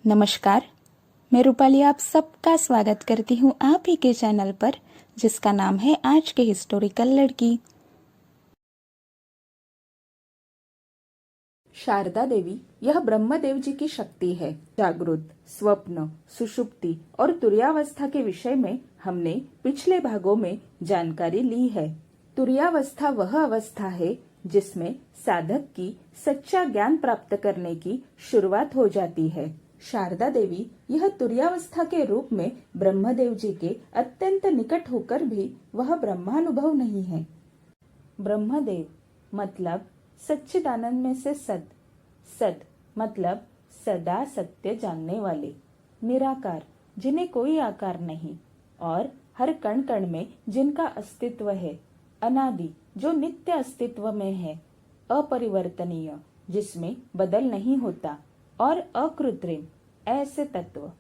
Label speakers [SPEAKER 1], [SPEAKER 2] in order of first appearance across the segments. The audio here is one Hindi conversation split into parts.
[SPEAKER 1] नमस्कार, मैं रूपाली आप सबका स्वागत करती हूँ आप ही के चैनल पर, जिसका नाम है आज के हिस्टोरिकल लड़की। शारदा देवी यह ब्रह्मदेव जी की शक्ति है। जागृत, स्वप्न, सुषुप्ति और तुर्यावस्था के विषय में हमने पिछले भागों में जानकारी ली है। तुर्यावस्था वह अवस्था है जिसमें साधक की सच्चा ज्ञान प्राप्त करने की शुरुआत हो जाती है। शारदा देवी यह तुर्यावस्था के रूप में ब्रह्मदेव जी के अत्यंत निकट होकर भी वह ब्रह्मानुभव नहीं है। ब्रह्मदेव मतलब सच्चिदानंद में से सद, सद मतलब सदा सत्य जानने वाले, निराकार जिन्हें कोई आकार नहीं और हर कण कण में जिनका अस्तित्व है, अनादि जो नित्य अस्तित्व में है, अपरिवर्तनीय जिसमें बदल नहीं होता और अकृत्रिम ऐसे तत्व।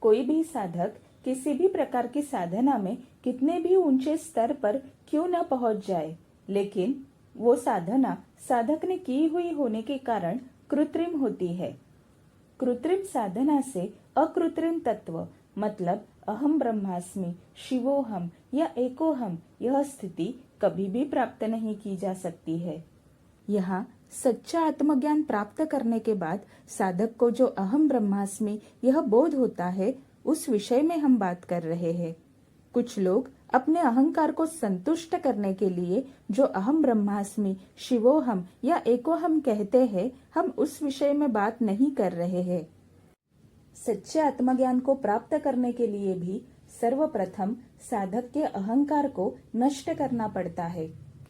[SPEAKER 1] कोई भी साधक किसी भी प्रकार की साधना में कितने भी ऊंचे स्तर पर क्यों न पहुंच जाए, लेकिन वो साधना साधक ने की हुई होने के कारण कृत्रिम होती है। कृत्रिम साधना से अकृत्रिम तत्व मतलब अहम ब्रह्मास्मि, शिवोहम या एकोहम यह स्थिति कभी भी प्राप्त नहीं की जा सकती है। यहाँ सच्चा आत्मज्ञान प्राप्त करने के बाद साधक को जो अहम ब्रह्मास्मि यह बोध होता है, उस विषय में हम बात कर रहे हैं। कुछ लोग अपने अहंकार को संतुष्ट करने के लिए जो अहम ब्रह्मास्मि, शिवोहम या एकोहम कहते हैं, हम उस विषय में बात नहीं कर रहे हैं। सच्चे आत्मज्ञान को प्राप्त करने के लिए भी सर्वप्रथम साधक के अहंकार को नष्ट करना पड़ता है।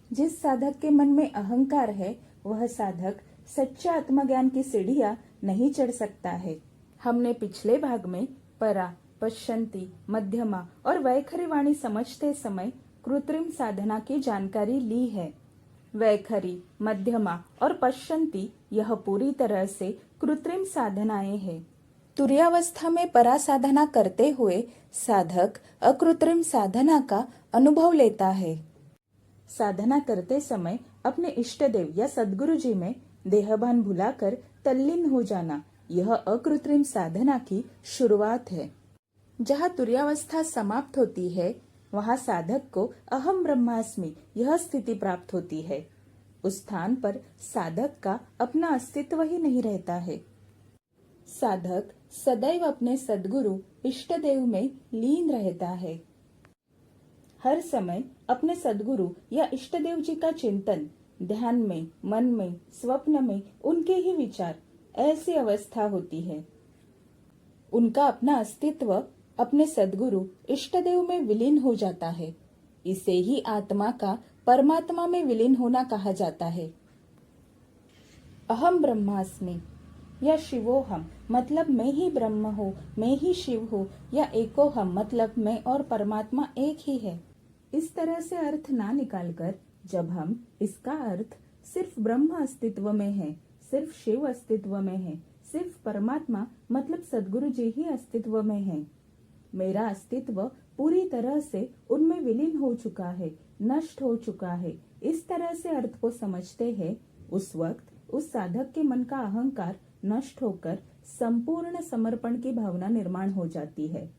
[SPEAKER 1] जिस साधक के मन में अहंकार है, वह साधक सच्चे आत्मज्ञान की सीढ़ियां नहीं चढ़ सकता है। हमने पिछले भाग में परा, पश्यंती, मध्यमा और वैखरी वाणी समझते समय कृत्रिम साधना की जानकारी ली है। वैखरी, मध्यमा और पश्यंती यह पूरी तरह से कृत्रिम साधनाएं हैं। तुर्यावस्था में परा साधना करते हुए साधक अकृत्रिम साधना का अनुभव लेता है। साधना करते समय अपने इष्ट देव या सद्गुरु जी में देहभान भुलाकर तल्लीन हो जाना, यह अकृत्रिम साधना की शुरुआत है। जहाँ तुर्यावस्था समाप्त होती है, वहाँ साधक को अहम ब्रह्मास्मि यह स्थिति प्राप्त होती है। उस स्थान पर साधक का अपना अस्तित्व ही नहीं रहता है। साधक सदैव अपने सद्गुरु इष्ट देव में लीन रहता है। हर समय अपने सद्गुरु या इष्ट देव जी का चिंतन, ध्यान में, मन में, स्वप्न में उनके ही विचार, ऐसी अवस्था होती है। उनका अपना अस्तित्व अपने सद्गुरु इष्ट देव में विलीन हो जाता है। इसे ही आत्मा का परमात्मा में विलीन होना कहा जाता है। अहम ब्रह्मास्मि या शिवोहम मतलब मैं ही ब्रह्म हूँ, मैं ही शिव हूँ, या एकोहम मतलब मैं और परमात्मा एक ही है। इस तरह से अर्थ ना निकालकर जब हम इसका अर्थ सिर्फ ब्रह्म अस्तित्व में है, सिर्फ शिव अस्तित्व में है, सिर्फ परमात्मा मतलब सद्गुरु जी ही अस्तित्व में है, मेरा अस्तित्व पूरी तरह से उनमें विलीन हो चुका है, नष्ट हो चुका है, इस तरह से अर्थ को समझते हैं, उस वक्त उस साधक के मन का अहंकार नष्ट होकर संपूर्ण समर्पण की भावना निर्माण हो जाती है।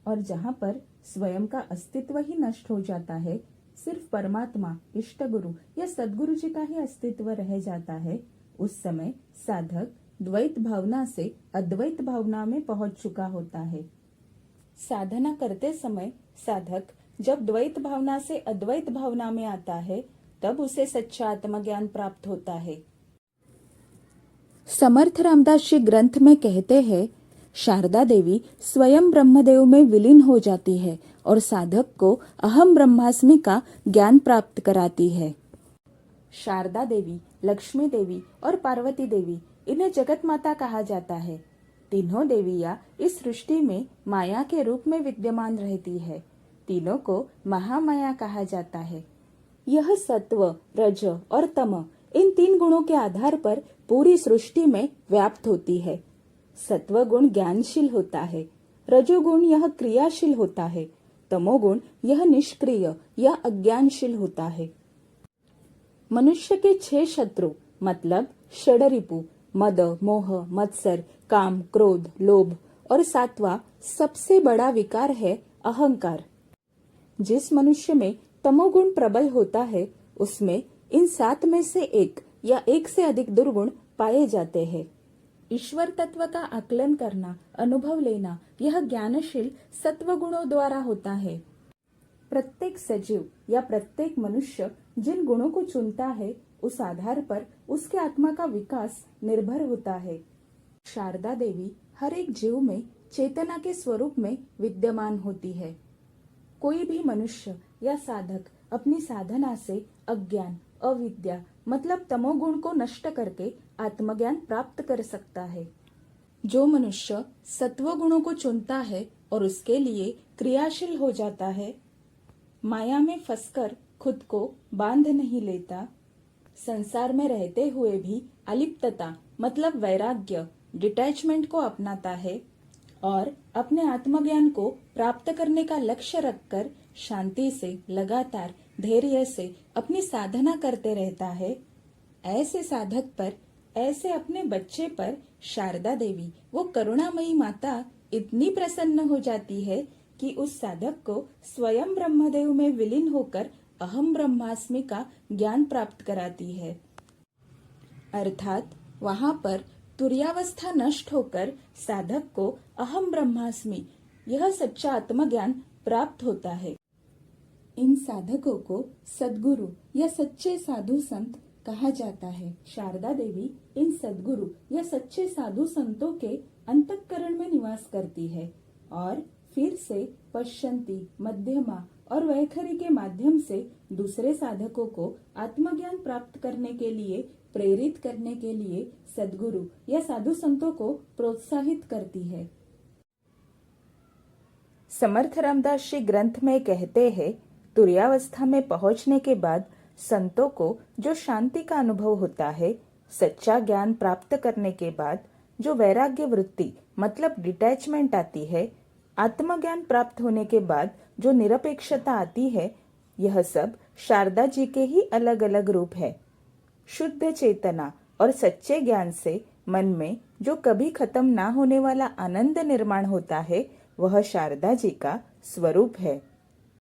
[SPEAKER 1] और जहाँ पर स्वयं का अस्तित्व ही नष्ट हो जाता है, सिर्फ परमात्मा, इष्ट गुरु या सद्गुरु जी का ही अस्तित्व रह जाता है, उस समय साधक द्वैत भावना से अद्वैत भावना में पहुंच चुका होता है। साधना करते समय साधक जब द्वैत भावना से अद्वैत भावना में आता है, तब उसे सच्चा आत्मज्ञान प्राप्त होता है। समर्थ रामदास जी ग्रंथ में कहते हैं, शारदा देवी स्वयं ब्रह्मदेव में विलीन हो जाती है और साधक को अहम ब्रह्मास्मि का ज्ञान प्राप्त कराती है। शारदा देवी, लक्ष्मी देवी और पार्वती देवी, इन्हें जगत माता कहा जाता है। तीनों देवियां इस सृष्टि में माया के रूप में विद्यमान रहती है। तीनों को महामाया कहा जाता है। यह सत्व, रज और तम इन तीन गुणों के आधार पर पूरी सृष्टि में व्याप्त होती है। सत्व गुण ज्ञानशील होता है, रजोगुण यह क्रियाशील होता है, तमोगुण यह निष्क्रिय या अज्ञानशील होता है। मनुष्य के 6 शत्रु मतलब षडरिपु, मद, मोह, मत्सर काम, क्रोध, लोभ और सातवां सबसे बड़ा विकार है अहंकार। जिस मनुष्य में तमोगुण प्रबल होता है उसमें इन 7 में से एक या एक से अधिक दुर्गुण पाए जाते हैं। ईश्वर तत्व का आकलन करना, अनुभव लेना, यह ज्ञानशील सत्व गुणों द्वारा होता है। प्रत्येक सजीव या प्रत्येक मनुष्य जिन गुणों को चुनता है उस आधार पर उसके आत्मा का विकास निर्भर होता है। शारदा देवी हर एक जीव में चेतना के स्वरूप में विद्यमान होती है। कोई भी मनुष्य या साधक अपनी साधना से अज्ञान, अविद्या मतलब तमोगुण को नष्ट करके आत्मज्ञान प्राप्त कर सकता है। जो मनुष्य सत्व गुणों को चुनता है और उसके लिए क्रियाशील हो जाता है, माया में फंसकर खुद को बांध नहीं लेता, संसार में रहते हुए भी अलिप्तता मतलब वैराग्य, डिटैचमेंट को अपनाता है और अपने आत्मज्ञान को प्राप्त करने का लक्ष्य रखकर शांति से, लगातार धैर्य से अपनी साधना करते रहता है, ऐसे साधक पर, ऐसे अपने बच्चे पर शारदा देवी वो करुणामयी माता इतनी प्रसन्न हो जाती है कि उस साधक को स्वयं ब्रह्मदेव में विलीन होकर अहम ब्रह्मास्मि का ज्ञान प्राप्त कराती है। अर्थात वहां पर तुर्यावस्था नष्ट होकर साधक को अहम ब्रह्मास्मि यह सच्चा आत्मज्ञान प्राप्त होता है। इन साधकों को सद्गुरु या सच्चे साधु संत कहा जाता है। शारदा देवी इन सद्गुरु या सच्चे साधु संतों के अंतःकरण में निवास करती है और फिर से पश्यंती, मध्यमा और वैखरी के माध्यम से दूसरे साधकों को आत्मज्ञान प्राप्त करने के लिए, प्रेरित करने के लिए सद्गुरु या साधु संतों को प्रोत्साहित करती है। समर्थ रामदास जी ग्रंथ में कहते हैं, तुर्यावस्था में पहुंचने के बाद संतों को जो शांति का अनुभव होता है, सच्चा ज्ञान प्राप्त करने के बाद जो वैराग्य वृत्ति मतलब डिटैचमेंट आती है, आत्मज्ञान प्राप्त होने के बाद जो निरपेक्षता आती है, यह सब शारदा जी के ही अलग अलग रूप है। शुद्ध चेतना और सच्चे ज्ञान से मन में जो कभी खत्म ना होने वाला आनंद निर्माण होता है, वह शारदा जी का स्वरूप है।